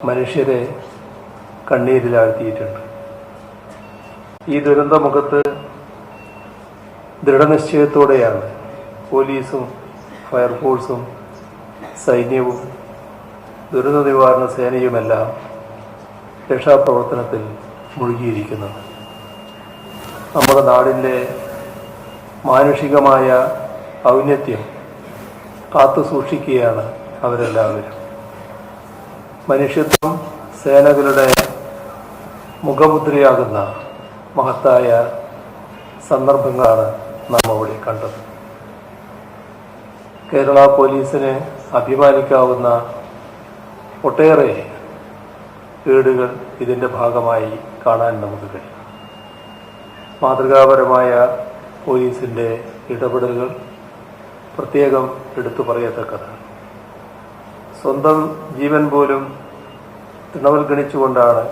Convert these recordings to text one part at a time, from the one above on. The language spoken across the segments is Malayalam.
മനുഷ്യരെ കണ്ണീരിലാഴ്ത്തിയിട്ടുണ്ട്. ഈ ദുരന്തമുഖത്ത് ദൃഢനിശ്ചയത്തോടെയാണ് പോലീസും ഫയർഫോഴ്സും സൈന്യവും ദുരന്ത നിവാരണ സേനയുമെല്ലാം രക്ഷാപ്രവർത്തനത്തിൽ മുഴുകിയിരിക്കുന്നത്. നമ്മുടെ നാടിൻ്റെ മാനുഷികമായ ഔന്നത്യം കാത്തു സൂക്ഷിക്കുകയാണ് അവരെല്ലാവരും. മനുഷ്യത്വം സേനകളുടെ മുഖമുദ്രയാകുന്ന മഹത്തായ സന്ദർഭങ്ങളാണ് നാം അവിടെ കണ്ടത്. കേരള പോലീസിന് അഭിമാനിക്കാവുന്ന ഒട്ടേറെ ഏടുകൾ ഇതിൻ്റെ ഭാഗമായി കാണാൻ നമുക്ക് കഴിയും. മാതൃകാപരമായ പോലീസിൻ്റെ ഇടപെടലുകൾ പ്രത്യേകം എടുത്തു പറയത്തക്കതാണ്. സ്വന്തം ജീവൻ പോലും തൃണവൽഗണിച്ചുകൊണ്ടാണ്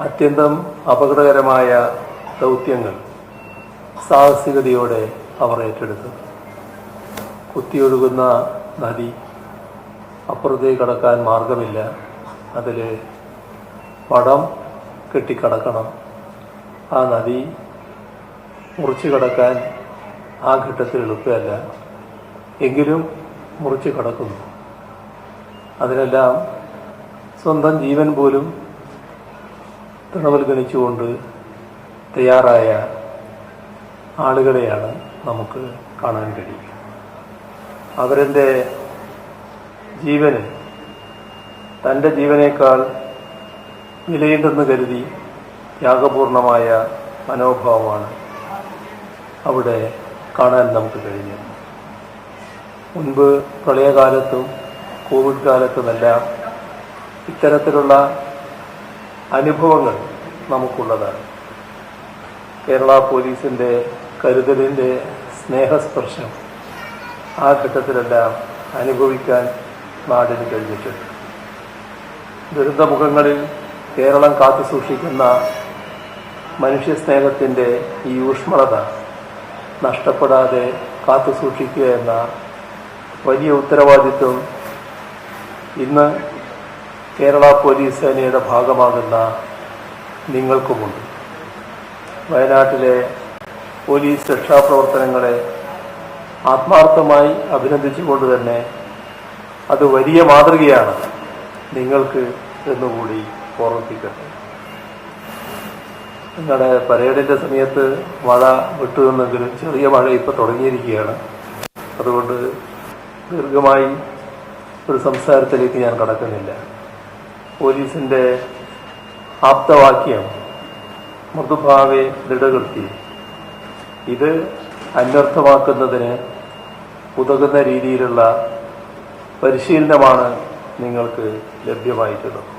അത്യന്തം അപകടകരമായ ദൗത്യങ്ങൾ സാഹസികതയോടെ അവർ ഏറ്റെടുത്തത്. കുത്തിയൊഴുകുന്ന നദി, അപ്പുറത്തേക്ക് കടക്കാൻ മാർഗമില്ല, അതിൽ പടം കെട്ടിക്കടക്കണം. ആ നദി മുറിച്ച് കടക്കാൻ ആ ഘട്ടത്തിൽ എളുപ്പമല്ല, എങ്കിലും മുറിച്ച് കടക്കുന്നു. അതിനെല്ലാം സ്വന്തം ജീവൻ പോലും തൃണവൽഗണിച്ചുകൊണ്ട് തയ്യാറായ ആളുകളെയാണ് നമുക്ക് കാണാൻ കഴിയുക. അവരുടെ ജീവന് തൻ്റെ ജീവനേക്കാൾ വിലയുണ്ടെന്ന് കരുതി ത്യാഗപൂർണമായ മനോഭാവമാണ് അവിടെ കാണാൻ നമുക്ക് കഴിഞ്ഞത്. മുൻപ് പ്രളയകാലത്തും കോവിഡ് കാലത്തുമെല്ലാം ഇത്തരത്തിലുള്ള അനുഭവങ്ങൾ നമുക്കുള്ളതാണ്. കേരള പോലീസിൻ്റെ കരുതലിൻ്റെ സ്നേഹസ്പർശം ആ ഘട്ടത്തിലെല്ലാം അനുഭവിക്കാൻ നാടിന് കഴിഞ്ഞിട്ടുണ്ട്. ദുരന്തമുഖങ്ങളിൽ കേരളം കാത്തു സൂക്ഷിക്കുന്ന മനുഷ്യസ്നേഹത്തിൻ്റെ ഈ ഊഷ്മളത നഷ്ടപ്പെടാതെ കാത്തു സൂക്ഷിക്കുക എന്ന വലിയ ഉത്തരവാദിത്വം ഇന്ന് കേരള പോലീസ് സേനയുടെ ഭാഗമാകുന്ന നിങ്ങൾക്കുമുണ്ട്. വയനാട്ടിലെ പോലീസ് രക്ഷാപ്രവർത്തനങ്ങളെ ആത്മാർത്ഥമായി അഭിനന്ദിച്ചുകൊണ്ട് തന്നെ അത് വലിയ മാതൃകയാണ് നിങ്ങൾക്ക് എന്നുകൂടി ഓർമ്മിപ്പിക്കട്ടെ. നിങ്ങളുടെ പരേഡിൻ്റെ സമയത്ത് മഴ വിട്ടുവെന്നെങ്കിലും ചെറിയ മഴ ഇപ്പോൾ തുടങ്ങിയിരിക്കുകയാണ്. അതുകൊണ്ട് ദീർഘമായി ഒരു സംസാരത്തിലേക്ക് ഞാൻ കടക്കുന്നില്ല. പോലീസിൻ്റെ ആപ്തവാക്യം മൃദുഭാവേ ദൃഢകൃത്യം, ഇത് അന്വർത്ഥമാക്കുന്നതിന് ഉതകുന്ന രീതിയിലുള്ള പരിശീലനമാണ് നിങ്ങൾക്ക് ലഭ്യമായിട്ടുള്ളത്.